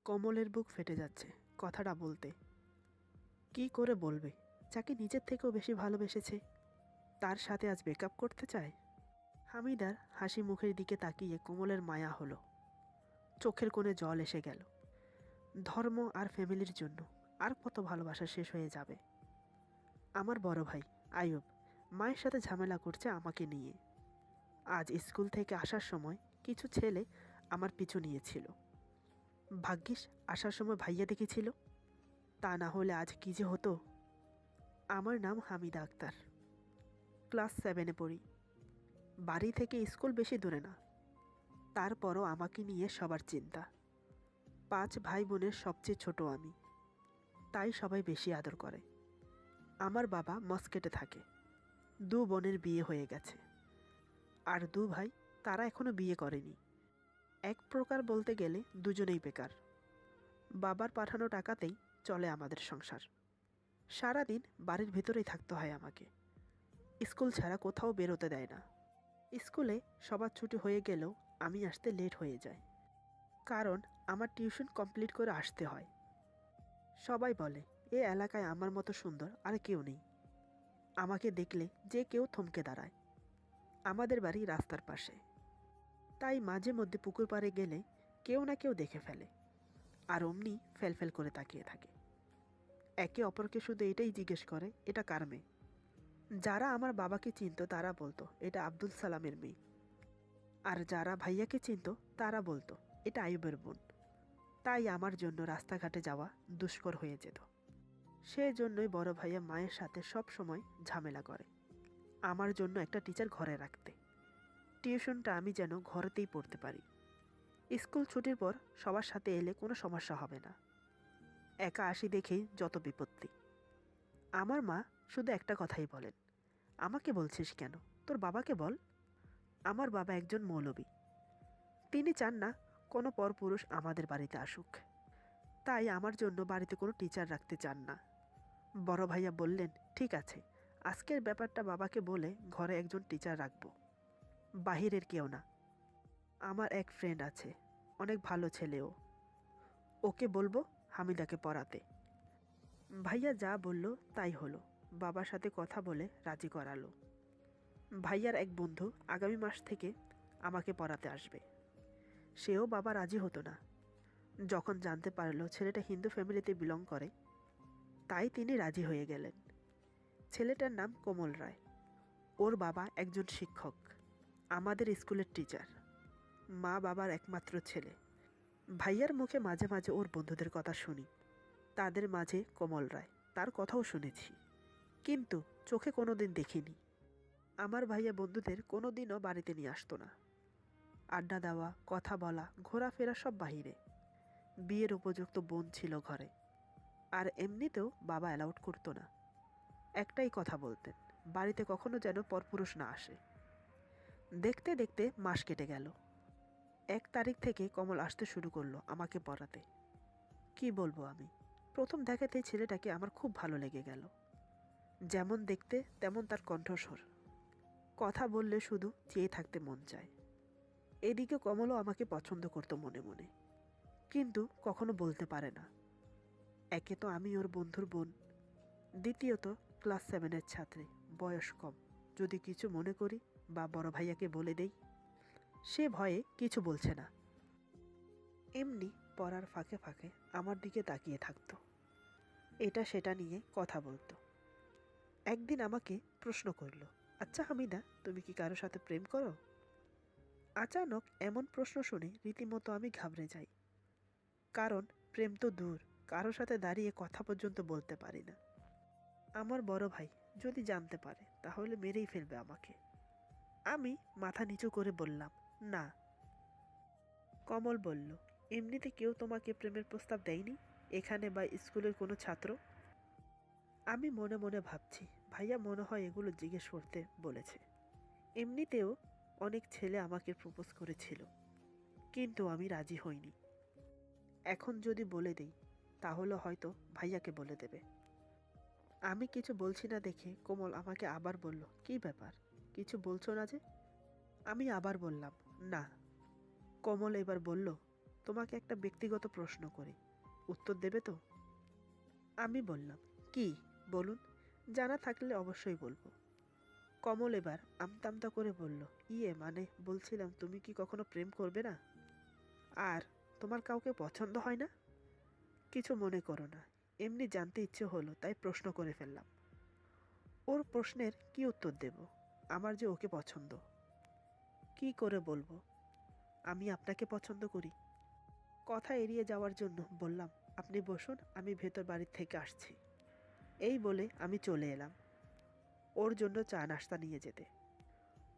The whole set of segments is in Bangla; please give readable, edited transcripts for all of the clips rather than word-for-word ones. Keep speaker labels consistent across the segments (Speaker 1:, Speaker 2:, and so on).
Speaker 1: কমলের বুক ফেটে যাচ্ছে কথাটা বলতে। কি করে বলবে যাকে নিজের থেকেও বেশি ভালোবেসেছে, তার সাথে আজ ব্রেকআপ করতে চায়? হামিদার হাসি মুখের দিকে তাকিয়ে কোমলের মায়া হলো, চোখের কোণে জল এসে গেল। ধর্ম আর ফ্যামিলির জন্য আর কত ভালোবাসা শেষ হয়ে যাবে। আমার বড় ভাই আয়ুব মায়ের সাথে ঝামেলা করছে আমাকে নিয়ে। আজ স্কুল থেকে আসার সময় কিছু ছেলে আমার পিছু নিয়েছিল। ভাগ্যিস আসার সময় ভাইয়া দেখেছিল, তা না হলে আজ কী যে হতো। আমার নাম হামিদা আক্তার, ক্লাস 7-এ পড়ি। বাড়ি থেকে স্কুল বেশি দূরে না, তারপরও আমাকে নিয়ে সবার চিন্তা। 5 ভাই বোনের সবচেয়ে ছোট আমি, তাই সবাই বেশি আদর করে। আমার বাবা মস্কেটে থাকে, 2 বোনের বিয়ে হয়ে গেছে, আর 2 ভাই তারা এখনো বিয়ে করেনি। এক প্রকার বলতে গেলে দুজনেই বেকার। বাবার পাঠানো টাকাতেই চলে আমাদের সংসার। সারাদিন বাড়ির ভেতরেই থাকতে হয় আমাকে, স্কুল ছাড়া কোথাও বেরোতে দেয় না। স্কুলে সবার ছুটি হয়ে গেলেও আমি আসতে লেট হয়ে যায়, কারণ আমার টিউশন কমপ্লিট করে আসতে হয়। সবাই বলে এ এলাকায় আমার মতো সুন্দর আর কেউ নেই। আমাকে দেখলে যে কেউ থমকে দাঁড়ায়। আমাদের বাড়ি রাস্তার পাশে, তাই মাঝে মধ্যে পুকুর পাড়ে গেলে কেউ না কেউ দেখে ফেলে, আর অমনি ফেলফেল করে তাকিয়ে থাকে। একে অপরকে শুধু এটাই জিজ্ঞেস করে এটা কার মেয়ে। যারা আমার বাবাকে চিনত তারা বলতো এটা আব্দুল সালামের মেয়ে, আর যারা ভাইয়াকে চিনত তারা বলতো এটা আইয়ুবের বোন। তাই আমার জন্য রাস্তাঘাটে যাওয়া দুষ্কর হয়ে যেত। সেজন্যই বড় ভাইয়া মায়ের সাথে সব সময় ঝামেলা করে আমার জন্য একটা টিচার ঘরে রাখতে। টিউশনটা আমি যেন ঘরেতেই পড়তে পারি। স্কুল ছুটির পর সবার সাথে এলে কোনো সমস্যা হবে না। একা আসি দেখেই যত বিপত্তি। আমার মা শুধু একটা কথাই বলেন, আমাকে বলছিস কেন, তোর বাবাকে বল। আমার বাবা একজন মৌলবী, তিনি চান না কোনো পরপুরুষ আমাদের বাড়িতে আসুক, তাই আমার জন্য বাড়িতে কোনো টিচার রাখতে চান না। বড় ভাইয়া বললেন ঠিক আছে, আজকের ব্যাপারটা বাবাকে বলে ঘরে একজন টিচার রাখবো, বাহিরের কেউ না। আমার এক ফ্রেন্ড আছে, অনেক ভালো ছেলেও, ওকে বলবো হামিদাকে পড়াতে। ভাইয়া যা বলল তাই হলো, বাবার সাথে কথা বলে রাজি করালো। ভাইয়ার এক বন্ধু আগামী মাস থেকে আমাকে পড়াতে আসবে। সেও বাবা রাজি হতো না। যখন জানতে পারলো ছেলেটা হিন্দু ফ্যামিলিতে বিলং করে, তাই তিনি রাজি হয়ে গেলেন। ছেলেটার নাম কোমল রায়। ওর বাবা একজন শিক্ষক, আমাদের স্কুলের টিচার। মা বাবার একমাত্র ছেলে। ভাইয়ার মুখে মাঝে মাঝে ওর বন্ধুদের কথা শুনি, তাদের মাঝে কোমল রায়, তার কথাও শুনেছি, কিন্তু চোখে কোনোদিন দেখিনি। আমার ভাইয়া বন্ধুদের কোনোদিনও বাড়িতে নিয়ে আসতো না। আড্ডা দেওয়া, কথা বলা, ঘোরাফেরা সব বাহিরে। বিয়ের উপযুক্ত বোন ছিল ঘরে, আর এমনিতেও বাবা অ্যালাউড করতো না। একটাই কথা বলতেন, বাড়িতে কখনো যেন পরপুরুষ না আসে। দেখতে দেখতে মাস কেটে গেল। 1 তারিখ থেকে কমল আসতে শুরু করলো আমাকে পড়াতে। কি বলবো আমি, প্রথম দেখাতেই ছেলেটাকে আমার খুব ভালো লেগে গেল। যেমন দেখতে তেমন তার কণ্ঠস্বর, কথা বললে শুধু চেয়ে থাকতে মন চায়। এদিকে কমলও আমাকে পছন্দ করতো মনে মনে, কিন্তু কখনো বলতে পারে না। একে তো আমি ওর বন্ধুর বোন, দ্বিতীয়ত ক্লাস 7-এর ছাত্রী, বয়স কম। যদি কিছু মনে করি বা বড় ভাইয়াকে বলে দেই, সে ভয়ে কিছু বলছে না। এমনি পড়ার ফাঁকে ফাঁকে আমার দিকে তাকিয়ে থাকতো, এটা সেটা নিয়ে কথা বলতো। একদিন আমাকে প্রশ্ন করলো, আচ্ছা হামিদা, তুমি কি কারোর সাথে প্রেম করো? আচানক এমন প্রশ্ন শুনে রীতিমতো আমি ঘাবড়ে যাই, কারণ প্রেম তো দূর, কারোর সাথে দাঁড়িয়ে কথা পর্যন্ত বলতে পারি না। আমার বড় ভাই যদি জানতে পারে তাহলে মেরেই ফেলবে আমাকে। আমি মাথা নিচু করে বললাম না। কমল বলল, এমনিতে কেউ তোমাকে প্রেমের প্রস্তাব দেয়নি, এখানে বা স্কুলের কোনো ছাত্র? আমি মনে মনে ভাবছি ভাইয়া মনে হয় এগুলো জিজ্ঞেস করতে বলেছে। এমনিতেও অনেক ছেলে আমাকে প্রপোজ করেছিল, কিন্তু আমি রাজি হইনি। এখন যদি বলে দেই তাহলে হয়তো ভাইয়াকে বলে দেবে। আমি কিছু বলছি না দেখে কোমল আমাকে আবার বলল, কী ব্যাপার, কিছু বলছো না যে? আমি আবার বললাম না। কোমল এবার বলল, তোমাকে একটা ব্যক্তিগত প্রশ্ন করি, উত্তর দেবে তো? আমি বললাম, কি, বলুন। জানা থাকলে অবশ্যই বলবো। কমল এবার আমতা করে বলল, মানে বলছিলাম তুমি কি কখনো প্রেম করবে না? আর তোমার কাউকে পছন্দ হয় না? কিছু মনে করো না, এমনি জানতে ইচ্ছে হলো তাই প্রশ্ন করে ফেললাম। ওর প্রশ্নের কি উত্তর দেব? আমার যে ওকে পছন্দ। কি করে বলবো আমি আপনাকে পছন্দ করি? কথা এড়িয়ে যাওয়ার জন্য বললাম, আপনি বসুন, আমি ভেতর বাড়ির থেকে আসছি। এই বলে আমি চলে এলাম ওর জন্য চা নাস্তা নিয়ে যেতে।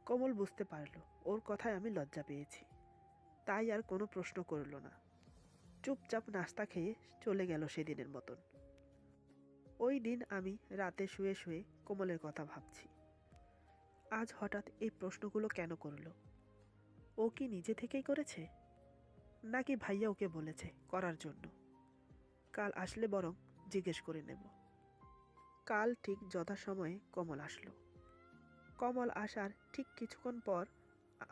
Speaker 1: কমল বুঝতে পারল ওর কথায় আমি লজ্জা পেয়েছি, তাই আর কোনো প্রশ্ন করল না। চুপচাপ নাস্তা খেয়ে চলে গেল সেদিনের মতন। ওই দিন আমি রাতে শুয়ে শুয়ে কোমলের কথা ভাবছি। আজ হঠাৎ এই প্রশ্নগুলো কেন করলো? ও কি নিজে থেকেই করেছে, নাকি ভাইয়া ওকে বলেছে করার জন্য? কাল আসলে বরং জিজ্ঞেস করে নেব। কাল ঠিক যথাসময়ে কমল আসলো। কমল আসার ঠিক কিছুক্ষণ পর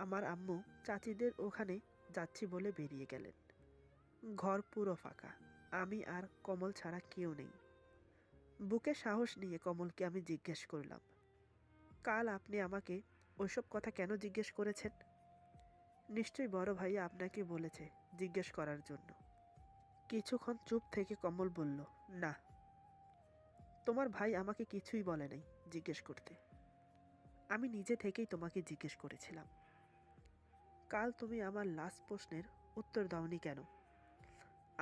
Speaker 1: আমার আম্মু চাচিদের ওখানে যাচ্ছি বলে বেরিয়ে গেলেন। ঘর পুরো ফাঁকা, আমি আর কমল ছাড়া কেউ নেই। বুকে সাহস নিয়ে কমলকে আমি জিজ্ঞেস করলাম, কাল আপনি আমাকে ওইসব কথা কেন জিজ্ঞেস করেছেন? নিশ্চয়ই বড় ভাইয়া আপনাকে বলেছে জিজ্ঞেস করার জন্য। কিছুক্ষণ চুপ থেকে কমল বলল, না, তোমার ভাই আমাকে কিছুই বলে নাই জিজ্ঞেস করতে। আমি নিজে থেকেই তোমাকে জিজ্ঞেস করেছিলাম, কাল তুমি আমার লাস্ট প্রশ্নের উত্তর দাওনি কেন?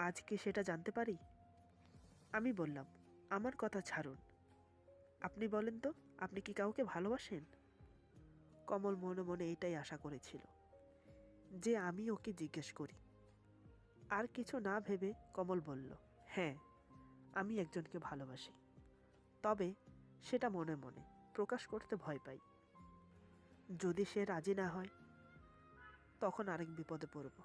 Speaker 1: আজ কি সেটা জানতে পারি? আমি বললাম, আমার কথা ছাড়ুন, আপনি বলেন তো, আপনি কি কাউকে ভালোবাসেন? কমল মনে মনে এটাই আশা করেছিল যে আমি ওকে জিজ্ঞেস করি। আর কিছু না ভেবে কমল বলল, হ্যাঁ, আমি একজনকে ভালোবাসি, তবে সেটা মনে মনে, প্রকাশ করতে ভয় পাই। যদি সে রাজি না হয় তখন আরেক বিপদে পড়ব।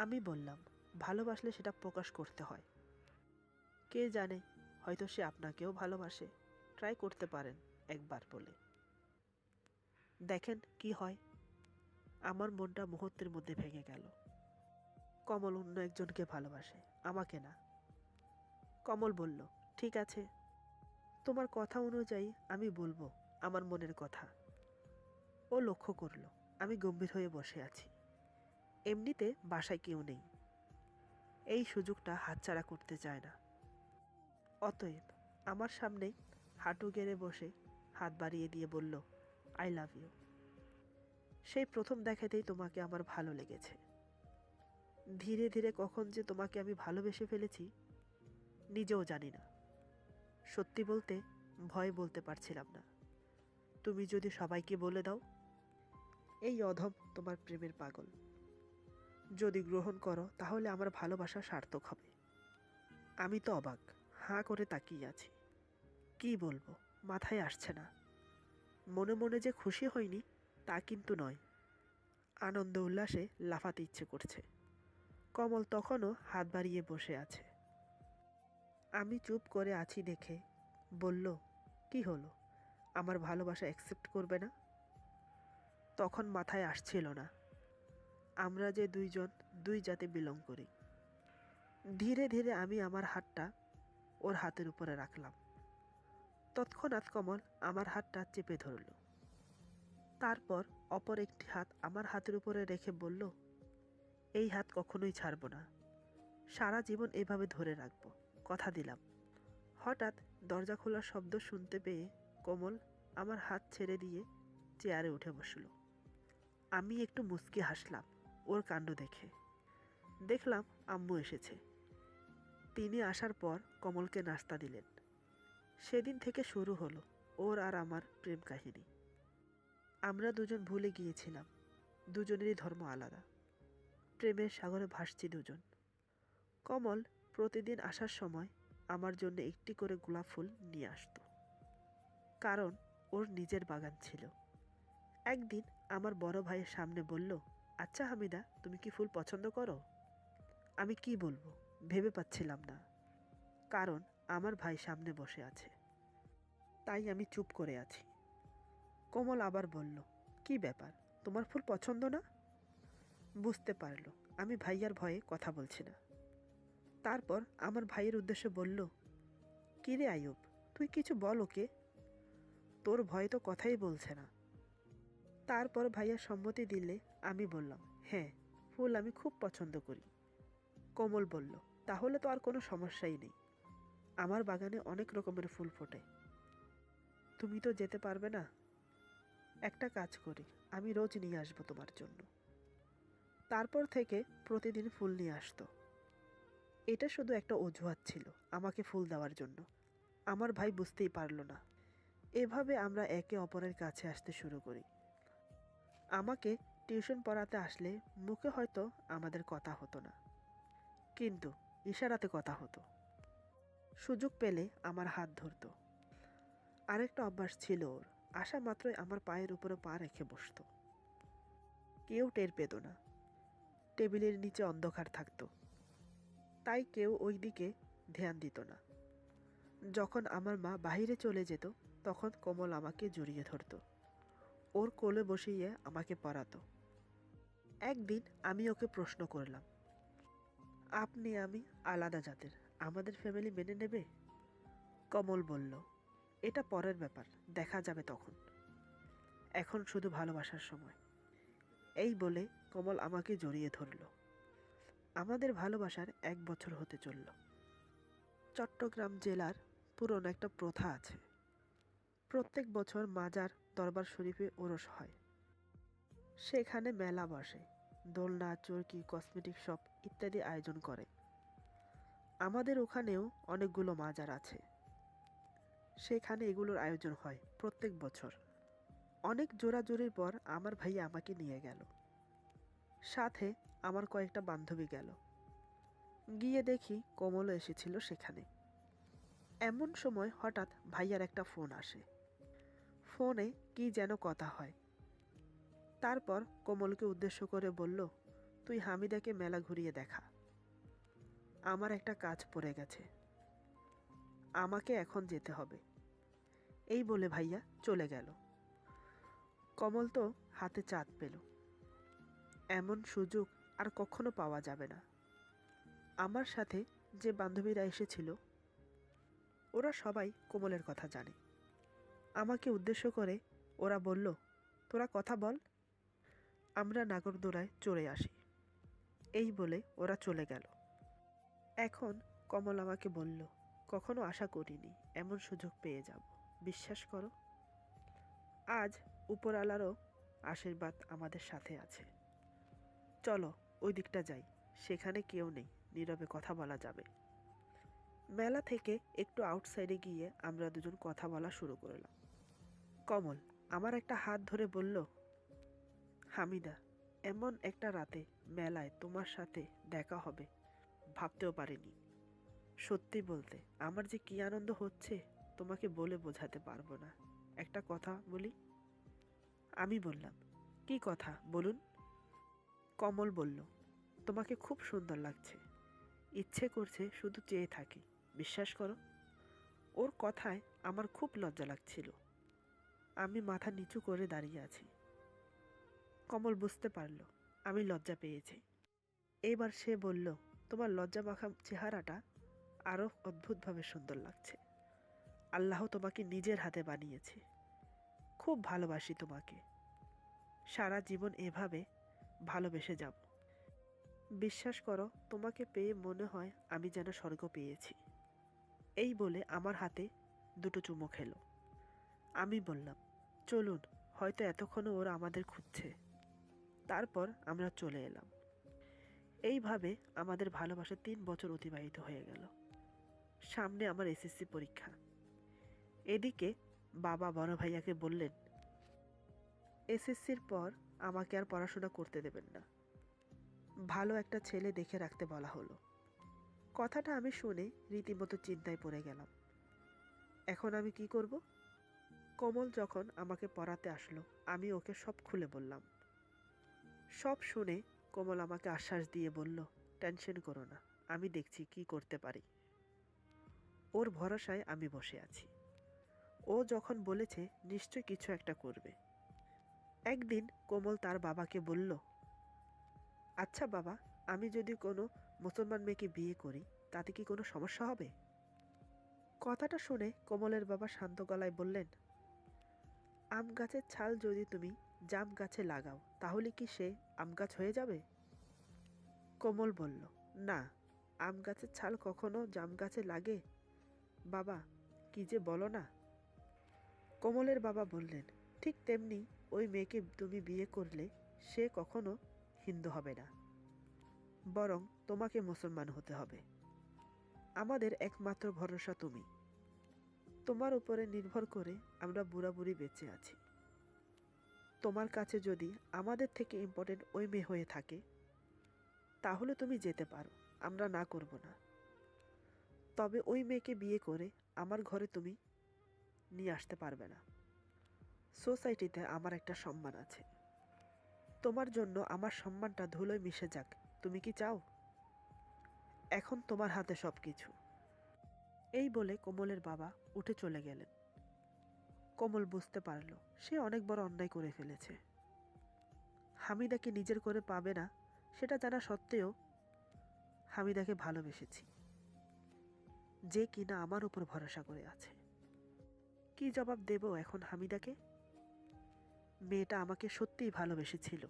Speaker 1: আমি বললাম, ভালোবাসলে সেটা প্রকাশ করতে হয়। কে জানে, হয়তো সে আপনাকেও ভালোবাসে, ট্রাই করতে পারেন একবার বলে দেখেন কি হয়। আমার মনটা মুহূর্তের মধ্যে ভেঙে গেল। কমল অন্য একজনকে ভালোবাসে, আমাকে না। কমল বলল, ঠিক আছে, তোমার কথা অনুযায়ী আমি বলবো আমার মনের কথা। ও লক্ষ্য করলো আমি গম্ভীর হয়ে বসে আছি। এমনিতে বাসায় কেউ নেই, এই সুযোগটা হাতছাড়া করতে চায় না। অতএব আমার সামনে হাঁটু গেড়ে বসে হাত বাড়িয়ে দিয়ে বলল, আই লাভ ইউ। সেই প্রথম দেখাতেই তোমাকে আমার ভালো লেগেছে। ধীরে ধীরে কখন যে তোমাকে আমি ভালোবেসে ফেলেছি নিজেও জানি না। সত্যি বলতে ভয় বলতে পারছিলাম না। তুমি যদি সবাইকে বলে দাও এই অধম তোমার প্রেমের পাগল, যদি গ্রহণ করো তাহলে আমার ভালোবাসা সার্থক হবে। আমি তো অবাক, হাঁ করে তাকিয়ে আছি। কি বলবো মাথায় আসছে না। মনে মনে যে খুশি হয়নি তা কিন্তু নয়, আনন্দ উল্লাসে লাফাতে ইচ্ছে করছে। কমল তখনও হাত বাড়িয়ে বসে আছে। আমি চুপ করে আছি দেখে বলল, কি হলো, আমার ভালোবাসা অ্যাকসেপ্ট করবে না? তখন মাথায় আসছিল না আমরা যে দুইজন দুই জাতে বিলং করি। ধীরে ধীরে আমি আমার হাতটা ওর হাতের উপরে রাখলাম। তৎক্ষণাৎ কমল আমার হাতটা চেপে ধরল। তারপর অপর একটি হাত আমার হাতের উপরে রেখে বলল, এই হাত কখনোই ছাড়ব না, সারা জীবন এভাবে ধরে রাখবো, কথা দিলাম। হঠাৎ দরজা খোলার শব্দ শুনতে পেয়ে কোমল আমার হাত ছেড়ে দিয়ে চেয়ারে উঠে বসল। আমি একটু মুচকি হাসলাম ওর কাণ্ড দেখে। দেখলাম আম্মু এসেছে। তিনি আসার পর কমলকে নাস্তা দিলেন। সেদিন থেকে শুরু হলো ওর আর আমার প্রেম কাহিনী। আমরা দুজন ভুলে গিয়েছিলাম দুজনেরই ধর্ম আলাদা, প্রেমের সাগরে ভাসছি দুজন। কমল প্রতিদিন আসার সময় আমার জন্য একটি করে গোলাপ ফুল নিয়ে আসতো, কারণ ওর নিজের বাগান ছিল। একদিন আমার বড় ভাইয়ের সামনে বলল, আচ্ছা হামিদা, তুমি কি ফুল পছন্দ করো? আমি কি বলবো ভেবে পাচ্ছিলাম না, কারণ আমার ভাই সামনে বসে আছে, তাই আমি চুপ করে আছি। কমল আবার বলল, কি ব্যাপার, তোমার ফুল পছন্দ না? বুঝতে পারলো আমি ভাইয়ার ভয়ে কথা বলছি না। তারপর আমার ভাইয়ের উদ্দেশ্যে বলল, "কি রে আইয়ুব, তুই কিছু বল ওকে, তোর ভয় তো কথাই বলছে না।" তারপর ভাইয়া সম্মতি দিলে আমি বললাম, "হ্যাঁ, ফুল আমি খুব পছন্দ করি।" কোমল বলল, "তাহলে তো আর কোনো সমস্যাই নেই। আমার বাগানে অনেক রকমের ফুল ফোটে। তুমি তো যেতে পারবে না। একটা কাজ করি, আমি রোজ নিয়ে আসবো তোমার জন্য।" তারপর থেকে প্রতিদিন ফুল নিয়ে আসতো। এটা শুধু একটা অজুহাত ছিল আমাকে ফুল দেওয়ার জন্য। আমার ভাই বুঝতেই পারল না। এভাবে আমরা একে অপরের কাছে আসতে শুরু করি। আমাকে টিউশন পড়াতে আসলে মুখে হয়তো আমাদের কথা হতো না, কিন্তু ইশারাতে কথা হতো। সুযোগ পেলে আমার হাত ধরতো। আরেকটা অভ্যাস ছিল ওর, আসা মাত্রই আমার পায়ের উপরে পা রেখে বসতো। কেউ টের পেত না। টেবিলের নিচে অন্ধকার থাকতো, তাই কেউ ওই দিকে ধ্যান দিত না। যখন আমার মা বাইরে চলে যেত, তখন কোমল আমাকে জড়িয়ে ধরতো, ওর কোলে বসিয়ে আমাকে পড়াতো। একদিন আমি ওকে প্রশ্ন করলাম, "আপনি আমি আলাদা জাতের, আমাদের ফ্যামিলি মেনে নেবে?" কমল বলল, "এটা পরের ব্যাপার, দেখা যাবে তখন। এখন শুধু ভালোবাসার সময়।" এই বলে কমল আমাকে জড়িয়ে ধরল। আমাদের ভালোবাসার 1 বছর হতে চলল। চট্টগ্রাম জেলার পুরনো একটা প্রথা আছে। প্রত্যেক বছর মাজার দরবার শরীফে ওরস হয়। সেখানে মেলা বসে, দোলনা, চরকি, কসমেটিক শপ ইত্যাদি আয়োজন করে। আমাদের ওখানেও অনেকগুলো মাজার আছে, সেখানে এগুলোর আয়োজন হয় প্রত্যেক বছর। অনেক জোরাজুরির পর আমার ভাইয়া আমাকে নিয়ে গেল, সাথে আমার কয়েকটা বান্ধবী গেল। গিয়ে দেখি কোমলও এসেছিল সেখানে। এমন সময় হঠাৎ ভাইয়ার একটা ফোন আসে। ফোনে কি যেন কথা হয়। তারপর কোমলকে উদ্দেশ্য করে বলল, "তুই হামিদাকে মেলা ঘুরিয়ে দেখা, আমার একটা কাজ পড়ে গেছে, আমাকে এখন যেতে হবে।" এই বলে ভাইয়া চলে গেল। কমল তো হাতে চাঁদ পেল। এমন সুযোগ আর কখনো পাওয়া যাবে না। আমার সাথে যে বান্ধবীরা এসেছিল, ওরা সবাই কোমলের কথা জানে। আমাকে উদ্দেশ্য করে ওরা বলল, "তোরা কথা বল, আমরা নাগরদোলায় চড়ে আসি।" এই বলে ওরা চলে গেল। এখন কমল আমাকে বলল, "কখনো আশা করিনি এমন সুযোগ পেয়ে যাব, বিশ্বাস করো। আজ উপরওয়ালারও আশীর্বাদ আমাদের সাথে আছে। চলো ওই দিকটা যাই, সেখানে কেউ নেই, নীরবে কথা বলা যাবে।" মেলা থেকে একটু আউটসাইডে গিয়ে আমরা দুজন কথা বলা শুরু করলাম। কমল আমার একটা হাত ধরে বলল, "হামিদা, এমন একটা রাতে মেলায় তোমার সাথে দেখা হবে ভাবতেও পারিনি। সত্যি বলতে আমার যে কি আনন্দ হচ্ছে তোমাকে বলে বোঝাতে পারবো না। একটা কথা বলি?" আমি বললাম, "কি কথা বলুন?" কমল বলল, "তোমাকে খুব সুন্দর লাগছে, ইচ্ছে করছে শুধু চেয়ে থাকি, বিশ্বাস করো।" ওর কথায় আমার খুব লজ্জা লাগছিল। আমি মাথা নিচু করে দাঁড়িয়ে আছি। কমল বুঝতে পারল আমি লজ্জা পেয়েছি। এবার সে বলল, "তোমার লজ্জা মাখা চেহারাটা আরো অদ্ভুতভাবে সুন্দর লাগছে। আল্লাহ তোমাকে নিজের হাতে বানিয়েছে। খুব ভালোবাসি তোমাকে। সারা জীবন এভাবে ভালোবেসে যাব। বিশ্বাস করো, তোমাকে পেয়ে মনে হয় আমি যেন স্বর্গ পেয়েছি।" এই বলে আমার হাতে দুটো চুমো খেলো। আমি বললাম, "চলুন, হয়তো এতক্ষণে ওরা আমাদের খুঁজছে।" তারপর আমরা চলে এলাম। এইভাবে আমাদের ভালোবাসা 3 বছর অতিবাহিত হয়ে গেল। সামনে আমার এসএসসি পরীক্ষা। এদিকে বাবা বড় ভাইয়াকে বললেন, এসএসসির পর আমাকে আর পড়াশোনা করতে দেবেন না, ভালো একটা ছেলে দেখে রাখতে বলা হলো। কথাটা আমি শুনে রীতিমতো চিন্তায় পড়ে গেলাম। এখন আমি কি করব? কমল যখন আমাকে পড়াতে আসলো, আমি ওকে সব খুলে বললাম। সব শুনে কোমল আমাকে আশ্বাস দিয়ে বলল, "টেনশন করো না, আমি দেখছি কি করতে পারি।" ওর ভরসায় আমি বসে আছি। ও যখন বলেছে নিশ্চয় কিছু একটা করবে। একদিন কোমল তার বাবাকে বলল, "আচ্ছা বাবা, আমি যদি কোনো মুসলমান মেয়েকে বিয়ে করি তাতে কি কোনো সমস্যা হবে? কথাটা শুনে কোমলের বাবা শান্ত গলায় বললেন, আম গাছের ছাল যদি তুমি জাম গাছে লাগাও তাহলে কি সে আম গাছ হয়ে যাবে? কোমল বলল, না, আম গাছের ছাল কখনো জাম গাছে লাগে? বাবা, কি যে বলো না। কোমলের বাবা বললেন, ঠিক তেমনি ওই মেয়েকে তুমি বিয়ে করলে সে কখনো হিন্দু হবে না, বরং তোমাকে মুসলমান হতে হবে। আমাদের একমাত্র ভরসা তুমি। তোমার উপরে নির্ভর করে আমরা বুড়াবুড়ি বেঁচে আছি। তোমার কাছে যদি আমাদের থেকে ইম্পর্টেন্ট ওই মেয়ে হয়ে থাকে তাহলে তুমি যেতে পারো, আমরা না করব না। তবে ওই মেয়েকে বিয়ে করে আমার ঘরে তুমি নিয়ে আসতে পারবে না। সোসাইটিতে আমার একটা সম্মান আছে। তোমার জন্য আমার সম্মানটা ধুলোয় মিশে যাক, তুমি কি চাও? এখন তোমার হাতে সব কিছু। এই বলে কোমলের বাবা উঠে চলে গেলেন। কোমল বুঝতে পারল সে অনেক বড় অন্যায় করে ফেলেছে। হামিদাকে নিজের করে পাবে না সেটা জানা সত্ত্বেও হামিদাকে ভালোবেসেছি, যে কিনা আমার উপর ভরসা করে আছে। কি জবাব দেব এখন হামিদাকে? মেয়েটা আমাকে সত্যিই ভালোবেসেছিল,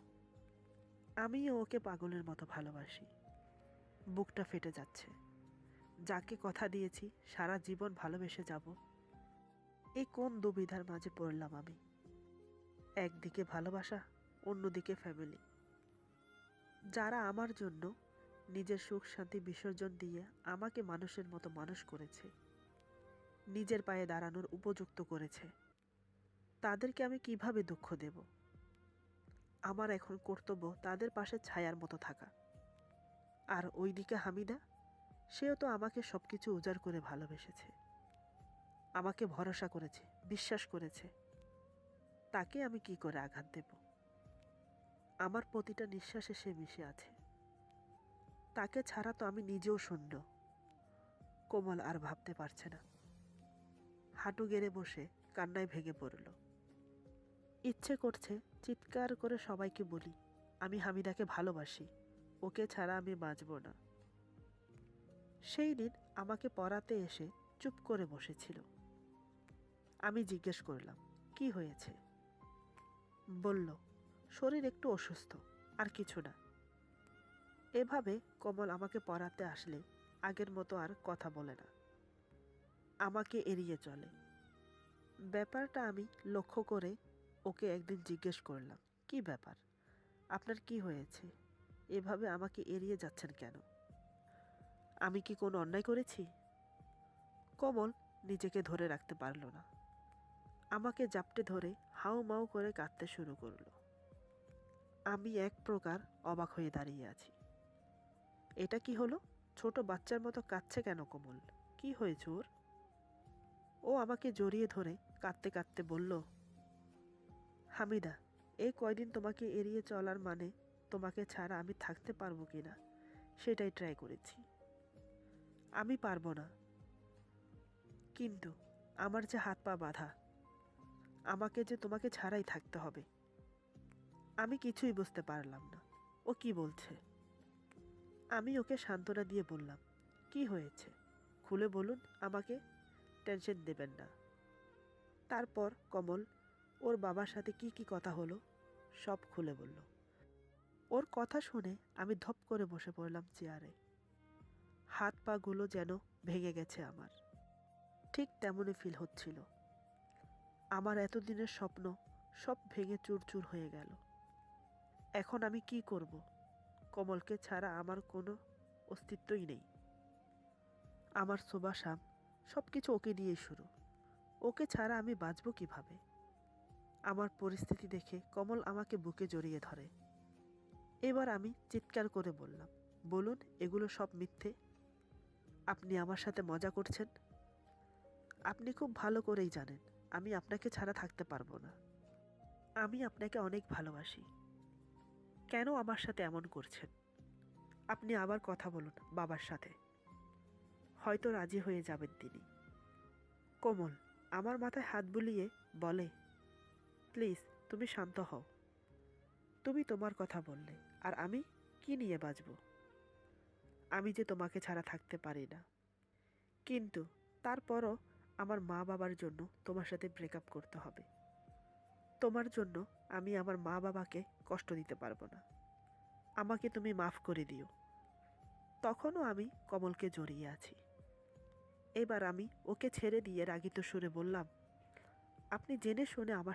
Speaker 1: আমিও ওকে পাগলের মতো ভালোবাসি। বুকটা ফেটে যাচ্ছে। যাকে কথা দিয়েছি সারা জীবন ভালোবেসে যাব, এই কোন দুবিধার মাঝে পড়লাম আমি। একদিকে ভালোবাসা, অন্যদিকে ফ্যামিলি, যারা আমার জন্য নিজের সুখ শান্তি বিসর্জন দিয়ে আমাকে মানুষের মতো মানুষ করেছে, নিজের পায়ে দাঁড়ানোর উপযুক্ত করেছে, তাদেরকে আমি কিভাবে দুঃখ দেব? আমার এখন কর্তব্য তাদের পাশে ছায়ার মতো থাকা। আর ওইদিকে হামিদা, সেও তো আমাকে সবকিছু উজাড় করে ভালোবেসেছে, আমাকে ভরসা করেছে, বিশ্বাস করেছে। তাকে আমি কি করে আঘাত দেব? আমার প্রতিটা নিঃশ্বাসে সে মিশে আছে। তাকে ছাড়া তো আমি নিজেও শূন্য। কোমল আর ভাবতে পারছে না। হাঁটু গেড়ে বসে কান্নায় ভেঙে পড়ল। ইচ্ছে করছে চিৎকার করে সবাইকে বলি, আমি হামিদাকে ভালোবাসি, ওকে ছাড়া আমি বাঁচব না। সেই দিন আমাকে পড়াতে এসে চুপ করে বসেছিল। আমি জিজ্ঞেস করলাম, কি হয়েছে? বলল, শরীর একটু অসুস্থ, আর কিছু না। এভাবে কমল আমাকে পড়াতে আসলে আগের মতো আর কথা বলে না, আমাকে এড়িয়ে চলে। ব্যাপারটা আমি লক্ষ্য করে ওকে একদিন জিজ্ঞেস করলাম, কি ব্যাপার, আপনার কি হয়েছে? এভাবে আমাকে এড়িয়ে যাচ্ছেন কেন? আমি কি কোনো অন্যায় করেছি? কমল নিজেকে ধরে রাখতে পারল না, আমাকে জাপটে ধরে হাউ মাউ করে কাঁদতে শুরু করলো। আমি এক প্রকার অবাক হয়ে দাঁড়িয়ে আছি। এটা কি হলো? ছোট বাচ্চার মতো কাঁদছে কেন কমল? কি হয়েছে ওর? ও আমাকে জড়িয়ে ধরে কাঁদতে কাঁদতে বলল, হামিদা, এই কয়দিন তোমাকে এড়িয়ে চলার মানে তোমাকে ছাড়া আমি থাকতে পারবো কিনা সেটাই ট্রাই করেছি। আমি পারবো না, কিন্তু আমার যে হাত পা বাঁধা, আমাকে যে তোমাকে ছাড়াই থাকতে হবে। আমি কিছুই বুঝতে পারলাম না ও কি বলছে। আমি ওকে সান্ত্বনা দিয়ে বললাম, কি হয়েছে খুলে বলুন আমাকে, টেনশন দেবেন না। তারপর কমল ওর বাবার সাথে কি কি কথা হলো সব খুলে বলল। ওর কথা শুনে আমি ধপ করে বসে পড়লাম চেয়ারে। হাত পাগুলো যেন ভেঙে গেছে আমার। ঠিক তেমনই ফিল হচ্ছিল। আমার এতদিনের স্বপ্ন সব ভেঙে চুরচুর হয়ে গেল। এখন আমি কি করব? কমলকে ছাড়া আমার কোনো অস্তিত্বই নেই। আমার সুবাসাম সব কিছু ওকে দিয়েই শুরু। ওকে ছাড়া আমি বাঁচব কিভাবে? আমার পরিস্থিতি দেখে কমল আমাকে বুকে জড়িয়ে ধরে। এবার আমি চিৎকার করে বললাম, বলুন এগুলো সব মিথ্যে? আপনি আমার সাথে মজা করছেন? আপনি খুব ভালো করেই জানেন আমি আপনাকে ছাড়া থাকতে পারবো না। আমি আপনাকে অনেক ভালোবাসি। কেন আমার সাথে এমন করছেন? আপনি আবার কথা বলুন বাবার সাথে, হয়তো রাজি হয়ে যাবেন তিনি। কোমল আমার মাথায় হাত বুলিয়ে বলে, প্লিজ তুমি শান্ত হও। তুমি তোমার কথা বললে, আর আমি কি নিয়ে বাঁচব? আমি যে তোমাকে ছাড়া থাকতে পারি না, কিন্তু তারপরও আমার মা বাবার জন্য তোমার সাথে ব্রেকআপ করতে হবে। তোমার জন্য আমি আমার মা বাবাকে কষ্ট দিতে পারবো না। আমাকে তুমি মাফ করে দিও। তখনও আমি কমলকে জড়িয়ে আছি। এবার আমি ওকে ছেড়ে দিয়ে রাগিত সুরে বললাম, আপনি জেনে শুনে আমার